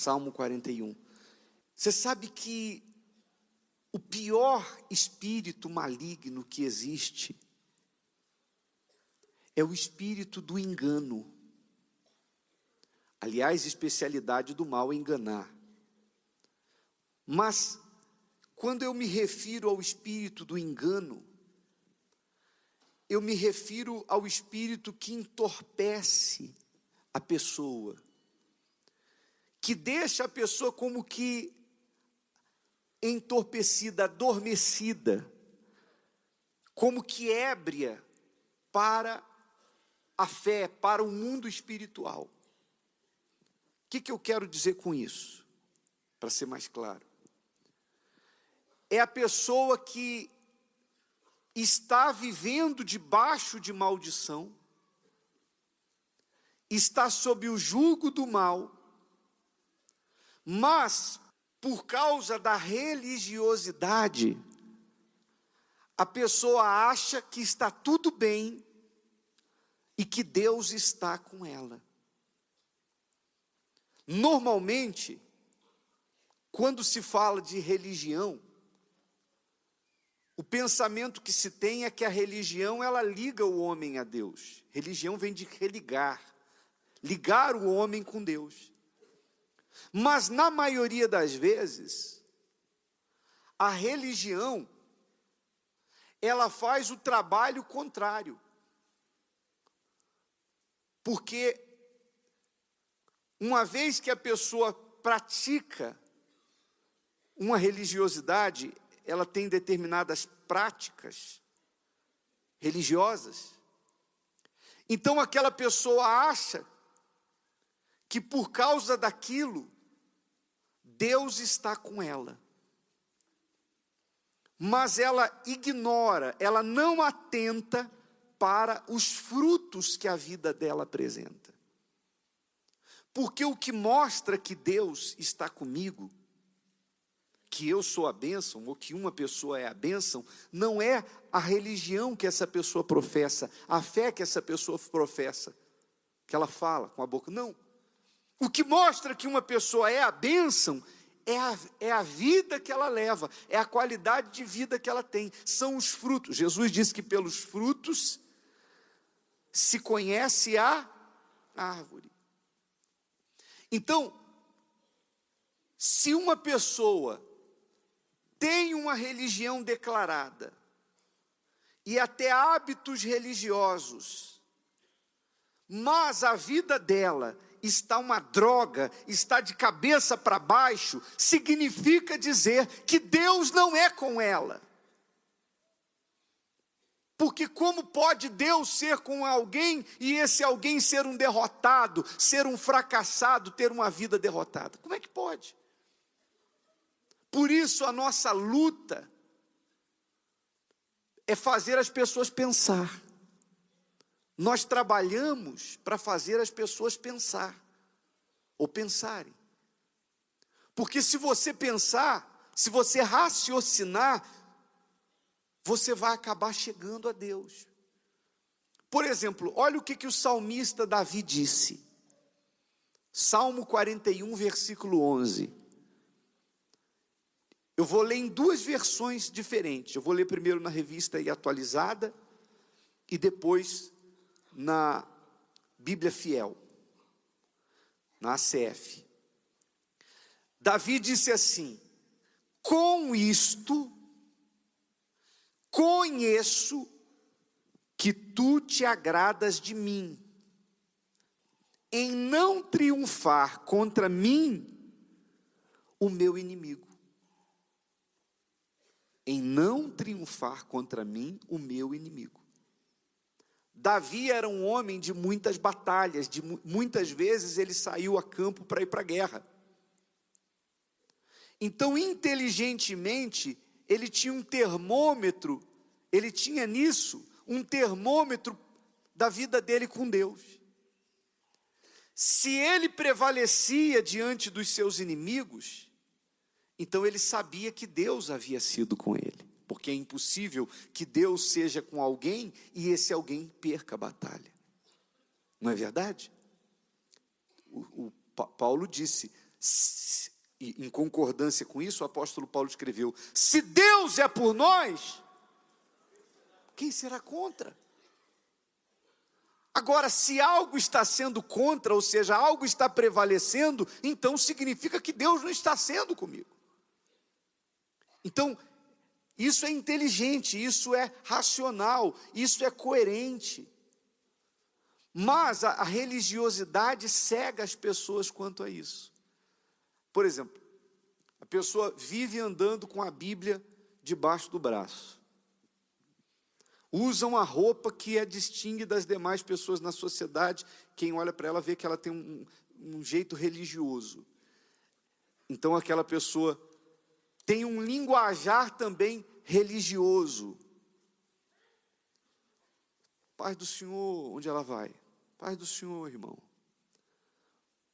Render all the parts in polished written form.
Salmo 41. Você sabe que o pior espírito maligno que existe é o espírito do engano. Aliás, especialidade do mal é enganar. Mas, quando eu me refiro ao espírito do engano, eu me refiro ao espírito que entorpece a pessoa, que deixa a pessoa como que entorpecida, adormecida, como que ébria para a fé, para o mundo espiritual. O que eu quero dizer com isso? Para ser mais claro. É a pessoa que está vivendo debaixo de maldição, está sob o jugo do mal, mas, por causa da religiosidade, a pessoa acha que está tudo bem e que Deus está com ela. Normalmente, quando se fala de religião, o pensamento que se tem é que a religião, ela liga o homem a Deus. Religião vem de religar, ligar o homem com Deus. Mas, na maioria das vezes, a religião, ela faz o trabalho contrário. Porque, uma vez que a pessoa pratica uma religiosidade, ela tem determinadas práticas religiosas, então aquela pessoa acha que por causa daquilo, Deus está com ela. Mas ela ignora, ela não atenta para os frutos que a vida dela apresenta. Porque o que mostra que Deus está comigo, que eu sou a bênção, ou que uma pessoa é a bênção, não é a religião que essa pessoa professa, a fé que essa pessoa professa, que ela fala com a boca, não. O que mostra que uma pessoa é a bênção, é a vida que ela leva, é a qualidade de vida que ela tem, são os frutos. Jesus disse que pelos frutos se conhece a árvore. Então, se uma pessoa tem uma religião declarada, e até hábitos religiosos, mas a vida dela está uma droga, está de cabeça para baixo, significa dizer que Deus não é com ela. Porque como pode Deus ser com alguém e esse alguém ser um derrotado, ser um fracassado, ter uma vida derrotada? Como é que pode? Por isso a nossa luta é fazer as pessoas pensar. Nós trabalhamos para fazer as pessoas pensar, ou pensarem. Porque se você pensar, se você raciocinar, você vai acabar chegando a Deus. Por exemplo, olha o que o salmista Davi disse. Salmo 41, versículo 11. Eu vou ler em duas versões diferentes. Eu vou ler primeiro na revista aí atualizada e depois na Bíblia Fiel, na ACF. Davi disse assim: com isto, conheço que tu te agradas de mim, em não triunfar contra mim o meu inimigo. Em não triunfar contra mim o meu inimigo. Davi era um homem de muitas batalhas, muitas vezes ele saiu a campo para ir para a guerra. Então, inteligentemente, ele tinha um termômetro, ele tinha nisso um termômetro da vida dele com Deus. Se ele prevalecia diante dos seus inimigos, então ele sabia que Deus havia sido com ele, porque é impossível que Deus seja com alguém e esse alguém perca a batalha. Não é verdade? Paulo disse, E em concordância com isso, o apóstolo Paulo escreveu: se Deus é por nós, quem será contra? Agora, se algo está sendo contra, ou seja, algo está prevalecendo, então significa que Deus não está sendo comigo. Então, isso é inteligente, isso é racional, isso é coerente. Mas a religiosidade cega as pessoas quanto a isso. Por exemplo, a pessoa vive andando com a Bíblia debaixo do braço. Usa uma roupa que a distingue das demais pessoas na sociedade. Quem olha para ela vê que ela tem um jeito religioso. Então aquela pessoa tem um linguajar também religioso. Paz do Senhor, onde ela vai? Paz do Senhor, irmão.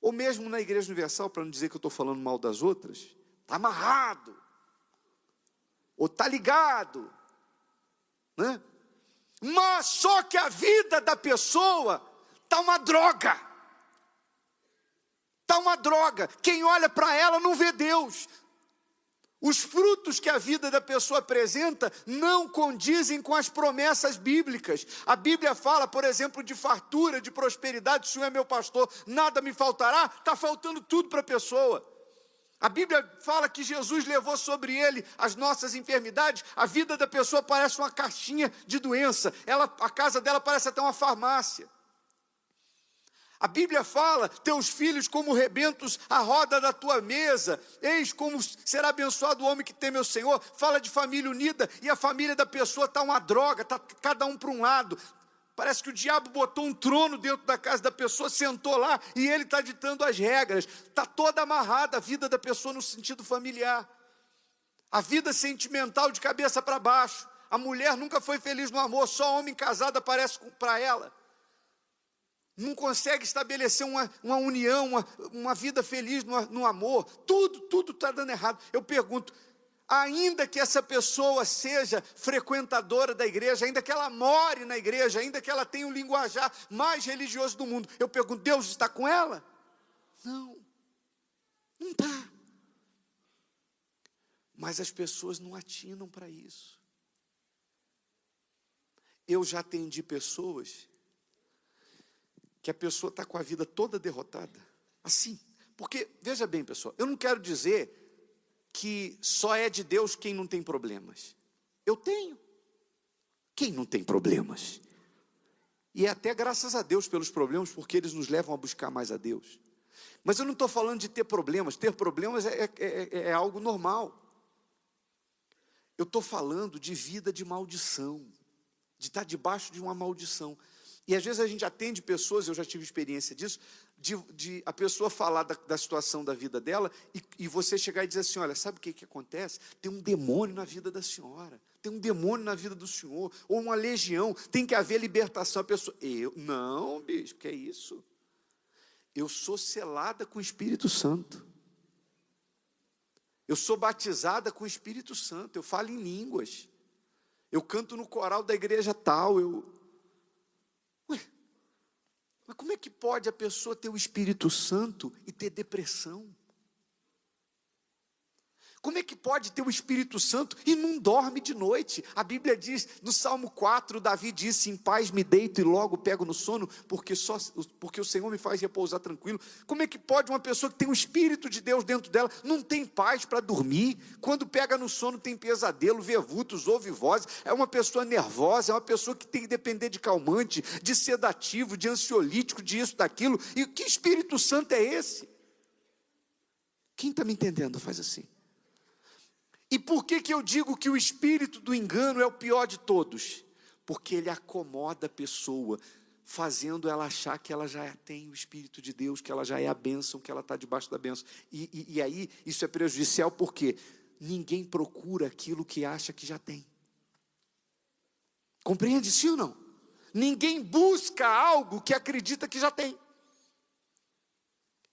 Ou mesmo na Igreja Universal, para não dizer que eu estou falando mal das outras, está amarrado, ou está ligado, né? Mas só que a vida da pessoa está uma droga. Está uma droga. Quem olha para ela não vê Deus. Os frutos que a vida da pessoa apresenta não condizem com as promessas bíblicas. A Bíblia fala, por exemplo, de fartura, de prosperidade. O Senhor é meu pastor, nada me faltará. Está faltando tudo para a pessoa. A Bíblia fala que Jesus levou sobre ele as nossas enfermidades. A vida da pessoa parece uma caixinha de doença. A casa dela parece até uma farmácia. A Bíblia fala, teus filhos como rebentos à roda da tua mesa, eis como será abençoado o homem que teme ao Senhor. Fala de família unida, e a família da pessoa está uma droga, está cada um para um lado. Parece que o diabo botou um trono dentro da casa da pessoa, sentou lá, e ele está ditando as regras. Está toda amarrada a vida da pessoa no sentido familiar. A vida sentimental de cabeça para baixo. A mulher nunca foi feliz no amor, só homem casado aparece para ela. Não consegue estabelecer uma união, uma vida feliz no amor. Tudo está dando errado. Eu pergunto, ainda que essa pessoa seja frequentadora da igreja, ainda que ela more na igreja, ainda que ela tenha o linguajar mais religioso do mundo, eu pergunto, Deus está com ela? Não está. Mas as pessoas não atinam para isso. Eu já atendi pessoas que a pessoa está com a vida toda derrotada, assim, porque, veja bem, pessoal, eu não quero dizer que só é de Deus quem não tem problemas. Eu tenho. Quem não tem problemas? E é até graças a Deus pelos problemas, porque eles nos levam a buscar mais a Deus. Mas eu não estou falando de ter problemas é algo normal. Eu estou falando de vida de maldição, de estar debaixo de uma maldição. E às vezes a gente atende pessoas, eu já tive experiência disso, de a pessoa falar da situação da vida dela, e você chegar e dizer assim, olha, sabe o que acontece? Tem um demônio na vida da senhora, tem um demônio na vida do senhor, ou uma legião, tem que haver libertação. A pessoa, não, bicho, que é isso? Eu sou selada com o Espírito Santo. Eu sou batizada com o Espírito Santo, eu falo em línguas. Eu canto no coral da igreja tal, mas como é que pode a pessoa ter o Espírito Santo e ter depressão? Como é que pode ter o Espírito Santo e não dorme de noite? A Bíblia diz, no Salmo 4, Davi disse, em paz me deito e logo pego no sono, porque o Senhor me faz repousar tranquilo. Como é que pode uma pessoa que tem o Espírito de Deus dentro dela, não tem paz para dormir? Quando pega no sono tem pesadelo, vê vultos, ouve vozes, é uma pessoa nervosa, é uma pessoa que tem que depender de calmante, de sedativo, de ansiolítico, de isso, daquilo. E que Espírito Santo é esse? Quem está me entendendo faz assim. E por que eu digo que o espírito do engano é o pior de todos? Porque ele acomoda a pessoa, fazendo ela achar que ela já tem o Espírito de Deus, que ela já é a bênção, que ela está debaixo da bênção. E aí isso é prejudicial porque ninguém procura aquilo que acha que já tem. Compreende sim ou não? Ninguém busca algo que acredita que já tem.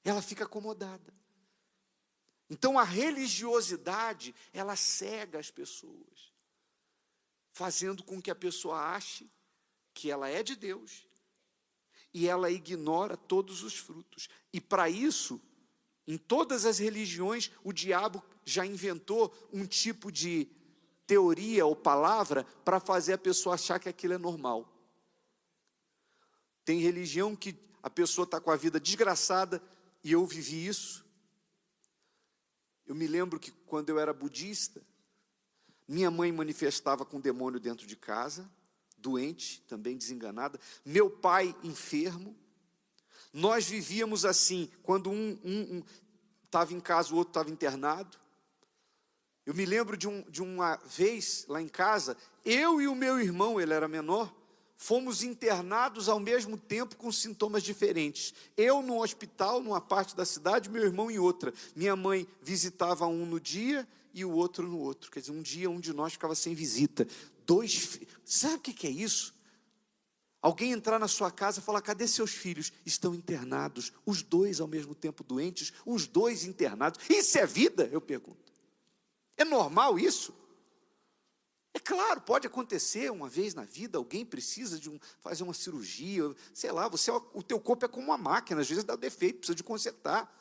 Ela fica acomodada. Então a religiosidade, ela cega as pessoas, fazendo com que a pessoa ache que ela é de Deus, e ela ignora todos os frutos. E para isso, Em todas as religiões, o diabo já inventou um tipo de teoria ou palavra para fazer a pessoa achar que aquilo é normal. Tem religião que a pessoa está com a vida desgraçada, e eu vivi isso. Eu me lembro que quando eu era budista, minha mãe manifestava com demônio dentro de casa, doente, também desenganada, meu pai enfermo. Nós vivíamos assim, quando um estava em casa, o outro estava internado. Eu me lembro de uma vez, lá em casa, eu e o meu irmão, ele era menor, fomos internados ao mesmo tempo com sintomas diferentes. Eu num hospital, numa parte da cidade, meu irmão em outra. Minha mãe visitava um no dia e o outro no outro. Quer dizer, um dia um de nós ficava sem visita. Sabe o que é isso? Alguém entrar na sua casa e falar, cadê seus filhos? Estão internados, os dois ao mesmo tempo doentes, os dois internados. Isso é vida? Eu pergunto. É normal isso? É claro, pode acontecer uma vez na vida, alguém precisa fazer uma cirurgia, sei lá, o teu corpo é como uma máquina, às vezes dá defeito, precisa de consertar.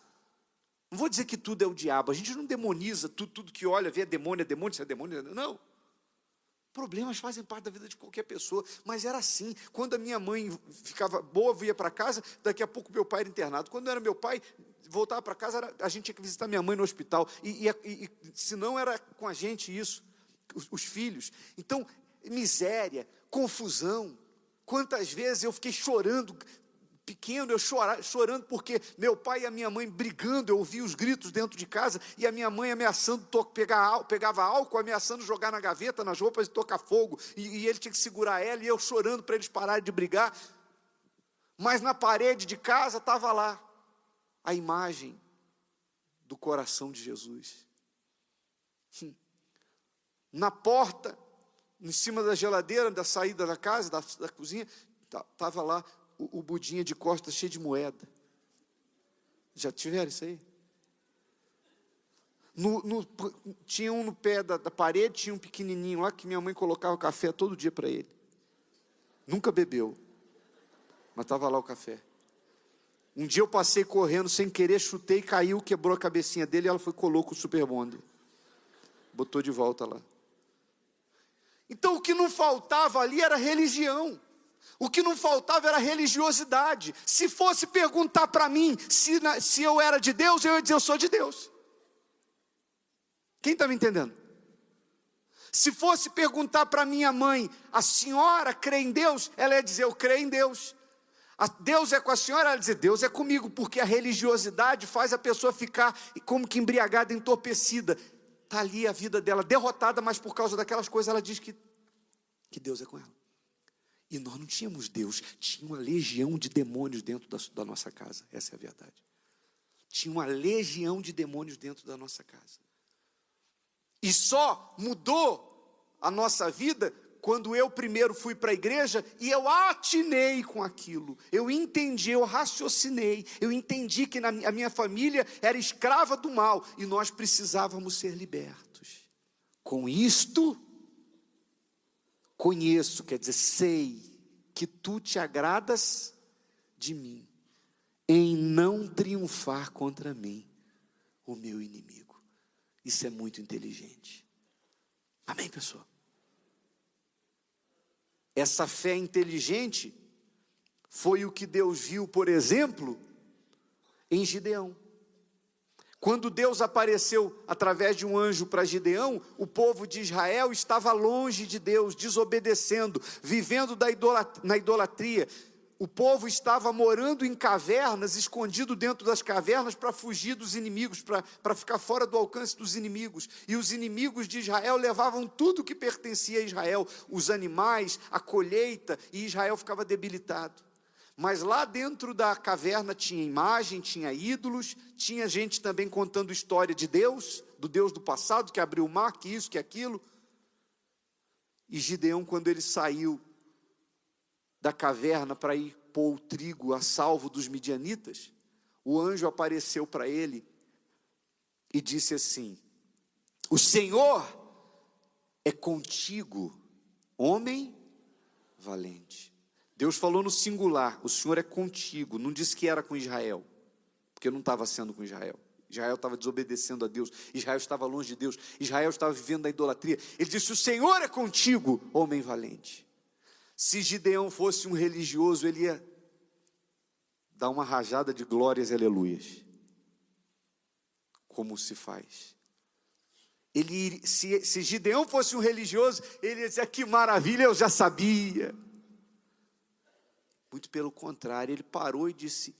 Não vou dizer que tudo é o diabo, a gente não demoniza tudo que olha, vê demônio, isso é demônio, não. Problemas fazem parte da vida de qualquer pessoa, mas era assim. Quando a minha mãe ficava boa, ia para casa, daqui a pouco meu pai era internado. Quando era meu pai, voltava para casa, a gente tinha que visitar minha mãe no hospital. E se não, era com a gente isso, os filhos. Então, miséria, confusão. Quantas vezes eu fiquei chorando, pequeno, eu chorando porque meu pai e a minha mãe brigando, eu ouvia os gritos dentro de casa, e a minha mãe ameaçando, pegava álcool, ameaçando jogar na gaveta, nas roupas e tocar fogo, e ele tinha que segurar ela, e eu chorando para eles pararem de brigar. Mas na parede de casa estava lá a imagem do coração de Jesus. Na porta, em cima da geladeira, da saída da casa, da cozinha, estava lá o Budinha de costas cheio de moeda. Já tiveram isso aí? Tinha um no pé da parede, tinha um pequenininho lá, que minha mãe colocava café todo dia para ele. Nunca bebeu, mas estava lá o café. Um dia eu passei correndo, sem querer, chutei, caiu, quebrou a cabecinha dele, e ela foi e colocou o Super Bonder. Botou de volta lá. Então o que não faltava ali era religião. O que não faltava era religiosidade. Se fosse perguntar para mim se eu era de Deus, eu ia dizer, eu sou de Deus. Quem está me entendendo? Se fosse perguntar para minha mãe, a senhora crê em Deus? Ela ia dizer, eu creio em Deus. Deus é com a senhora? Ela ia dizer, Deus é comigo, porque a religiosidade faz a pessoa ficar como que embriagada, entorpecida. Está ali a vida dela derrotada, mas por causa daquelas coisas ela diz que Deus é com ela. E nós não tínhamos Deus, tinha uma legião de demônios dentro da nossa casa, essa é a verdade. Tinha uma legião de demônios dentro da nossa casa. E só mudou a nossa vida quando eu primeiro fui para a igreja e eu atinei com aquilo. Eu entendi, eu raciocinei, eu entendi que a minha família era escrava do mal e nós precisávamos ser libertos. Com isto, conheço, quer dizer, sei que tu te agradas de mim, em não triunfar contra mim, o meu inimigo. Isso é muito inteligente. Amém, pessoal? Essa fé inteligente foi o que Deus viu, por exemplo, em Gideão. Quando Deus apareceu através de um anjo para Gideão, o povo de Israel estava longe de Deus, desobedecendo, vivendo na idolatria. O povo estava morando em cavernas, escondido dentro das cavernas para fugir dos inimigos, para ficar fora do alcance dos inimigos. E os inimigos de Israel levavam tudo que pertencia a Israel, os animais, a colheita, e Israel ficava debilitado. Mas lá dentro da caverna tinha imagem, tinha ídolos, tinha gente também contando história de Deus, do Deus do passado, que abriu o mar, que isso, que aquilo. E Gideão, quando ele saiu da caverna para ir pôr o trigo a salvo dos midianitas, o anjo apareceu para ele e disse assim: o Senhor é contigo, homem valente. Deus falou no singular, o Senhor é contigo, não disse que era com Israel, porque não estava sendo com Israel. Israel estava desobedecendo a Deus, Israel estava longe de Deus, Israel estava vivendo a idolatria. Ele disse: o Senhor é contigo, homem valente. Se Gideão fosse um religioso, ele ia dar uma rajada de glórias e aleluias, como se faz. Se Gideão fosse um religioso, ele ia dizer: que maravilha, eu já sabia. Muito pelo contrário, ele parou e disse: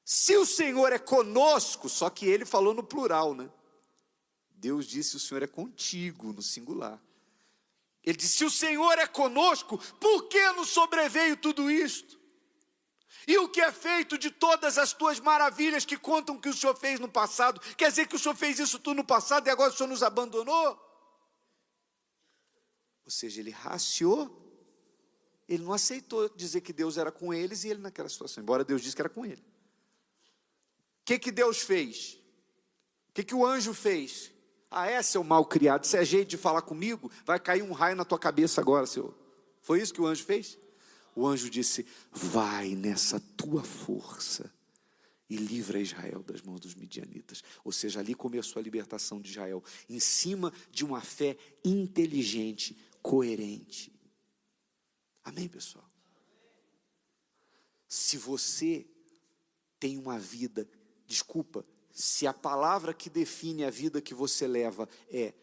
se o Senhor é conosco, só que ele falou no plural, né? Deus disse: o Senhor é contigo, no singular. Ele disse: se o Senhor é conosco, por que nos sobreveio tudo isto? E o que é feito de todas as tuas maravilhas que contam que o Senhor fez no passado? Quer dizer que o Senhor fez isso tudo no passado e agora o Senhor nos abandonou? Ou seja, ele raciou. Ele não aceitou dizer que Deus era com eles e ele naquela situação, embora Deus disse que era com ele. O que Deus fez? O que o anjo fez? Ah, seu mal criado, isso é jeito de falar comigo? Vai cair um raio na tua cabeça agora, Senhor. Foi isso que o anjo fez? O anjo disse: vai nessa tua força e livra Israel das mãos dos midianitas. Ou seja, ali começou a libertação de Israel, em cima de uma fé inteligente, coerente. Amém, pessoal? Se você tem uma vida, se a palavra que define a vida que você leva é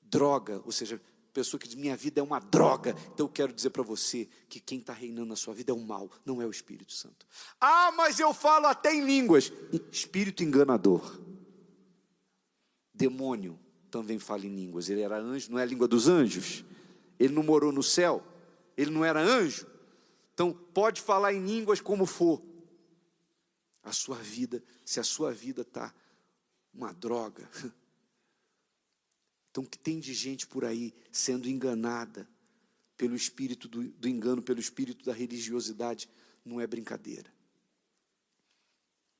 droga, ou seja, pessoa que diz: minha vida é uma droga, então eu quero dizer para você que quem está reinando na sua vida é o mal, não é o Espírito Santo. Ah, mas eu falo até em línguas. Espírito enganador. Demônio também fala em línguas. Ele era anjo, não é a língua dos anjos? Ele não morou no céu? Ele não era anjo? Então pode falar em línguas como for. A sua vida, se a sua vida está uma droga, então o que tem de gente por aí sendo enganada pelo espírito do engano, pelo espírito da religiosidade, não é brincadeira.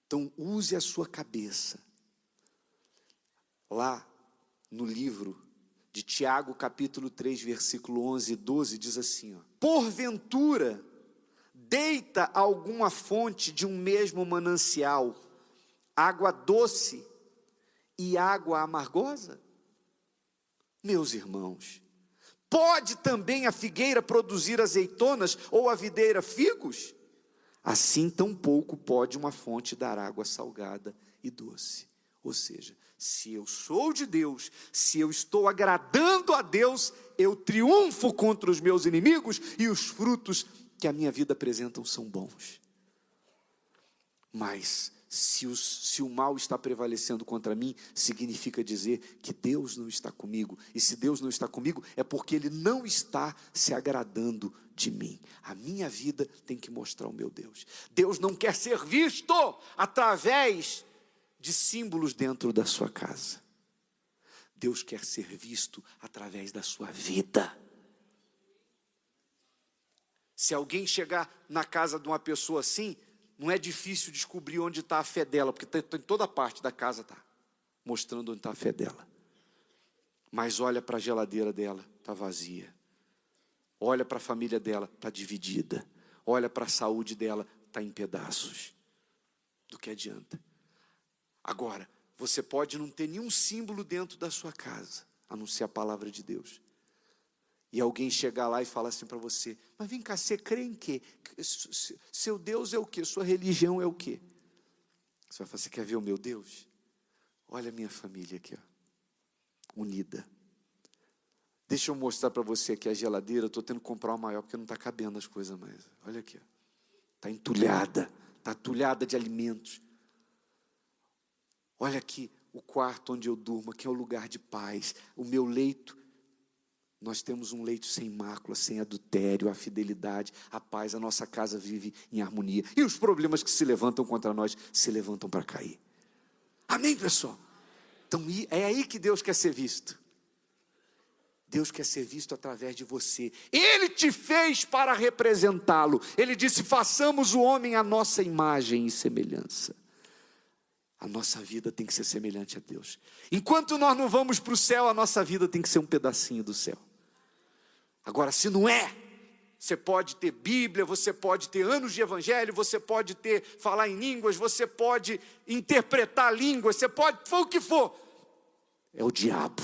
Então use a sua cabeça. Lá no livro de Tiago, capítulo 3, versículo 11 e 12, diz assim: porventura deita alguma fonte de um mesmo manancial água doce e água amargosa? Meus irmãos, pode também a figueira produzir azeitonas ou a videira figos? Assim tampouco pode uma fonte dar água salgada e doce. Ou seja, se eu sou de Deus, se eu estou agradando a Deus, eu triunfo contra os meus inimigos e os frutos que a minha vida apresentam são bons. Mas se o mal está prevalecendo contra mim, significa dizer que Deus não está comigo. E se Deus não está comigo, é porque Ele não está se agradando de mim. A minha vida tem que mostrar o meu Deus. Deus não quer ser visto através de símbolos dentro da sua casa. Deus quer ser visto através da sua vida. Se alguém chegar na casa de uma pessoa assim, não é difícil descobrir onde está a fé dela, porque em toda parte da casa está mostrando onde está a fé dela. Mas olha para a geladeira dela, está vazia. Olha para a família dela, está dividida. Olha para a saúde dela, está em pedaços. Do que adianta? Agora, você pode não ter nenhum símbolo dentro da sua casa, a não ser a palavra de Deus. E alguém chegar lá e falar assim para você: mas vem cá, você crê em quê? Seu Deus é o quê? Sua religião é o quê? Você vai falar: você quer ver o meu Deus? Olha a minha família aqui, ó, unida. Deixa eu mostrar para você aqui a geladeira. Eu estou tendo que comprar uma maior porque não está cabendo as coisas mais. Olha aqui, está entulhada, está atulhada de alimentos. Olha aqui o quarto onde eu durmo, aqui é o lugar de paz. O meu leito, nós temos um leito sem mácula, sem adultério, a fidelidade, a paz. A nossa casa vive em harmonia. E os problemas que se levantam contra nós, se levantam para cair. Amém, pessoal? Então é aí que Deus quer ser visto. Deus quer ser visto através de você. Ele te fez para representá-lo. Ele disse: façamos o homem à nossa imagem e semelhança. A nossa vida tem que ser semelhante a Deus. Enquanto nós não vamos para o céu, a nossa vida tem que ser um pedacinho do céu. Agora, se não é, Você pode ter Bíblia, você pode ter anos de evangelho, você pode ter falar em línguas, você pode interpretar línguas, você pode, for o que for. É o diabo,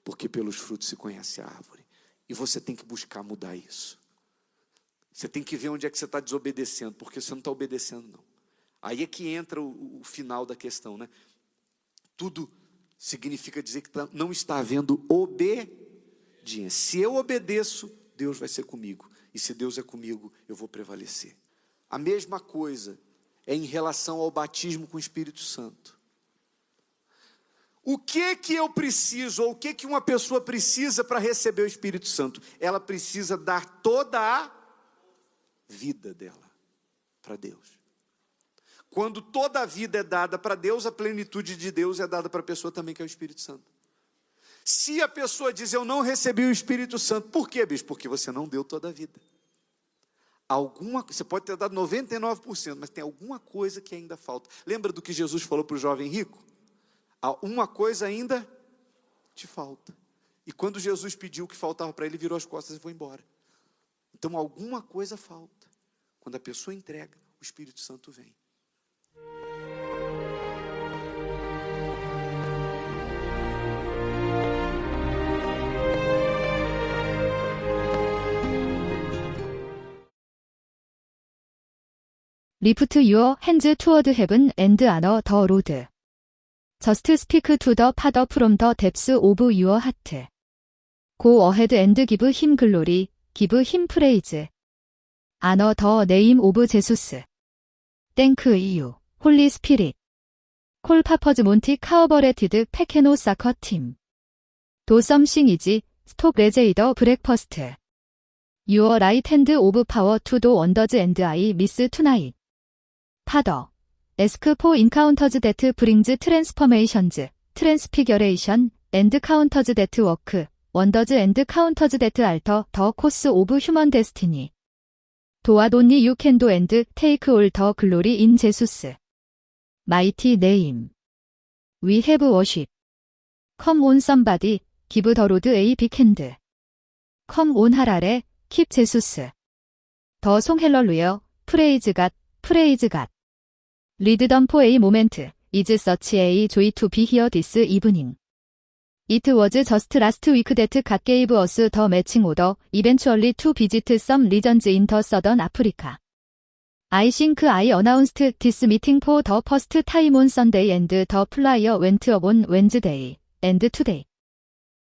porque pelos frutos se conhece a árvore. E você tem que buscar mudar isso. Você tem que ver onde é que você está desobedecendo, porque você não está obedecendo, não. Aí é que entra o final da questão, né? Tudo significa dizer que não está havendo obediência. Se eu obedeço, Deus vai ser comigo. E se Deus é comigo, eu vou prevalecer. A mesma coisa é em relação ao batismo com o Espírito Santo. O que eu preciso, ou o que uma pessoa precisa para receber o Espírito Santo? Ela precisa dar toda a vida dela para Deus. Quando toda a vida é dada para Deus, a plenitude de Deus é dada para a pessoa também, que é o Espírito Santo. Se a pessoa diz, eu não recebi o Espírito Santo, por quê, bispo? Porque você não deu toda a vida. Você pode ter dado 99%, mas tem alguma coisa que ainda falta. Lembra do que Jesus falou para o jovem rico? Uma coisa ainda te falta. E quando Jesus pediu o que faltava para ele, virou as costas e foi embora. Então alguma coisa falta. Quando a pessoa entrega, o Espírito Santo vem. Lift your hands toward heaven and honor the Lord. Just speak to the Father from the depths of your heart. Go ahead and give him glory, give him praise. Honor the name of Jesus. Thank you, Holy Spirit. Call Papa's Monty Cooperative Pekeno Soccer Team. Do something easy, stop raise the breakfast. Your right hand of power to do wonders and I miss tonight. Father, ask for encounters that brings transformations, transfiguration, and counters that work, wonders and counters that alter the course of human destiny. Do what only you can do and take all the glory in Jesus' mighty name. We have worship. Come on somebody, give the Lord a big hand. Come on 할아래, keep Jesus. The song Hallelujah, praise God, praise God. Read them for a moment, is such a joy to be here this evening. It was just last week that God gave us the matching order, eventually to visit some regions in the southern Africa. I think I announced this meeting for the first time on Sunday and the flyer went up on Wednesday, and today.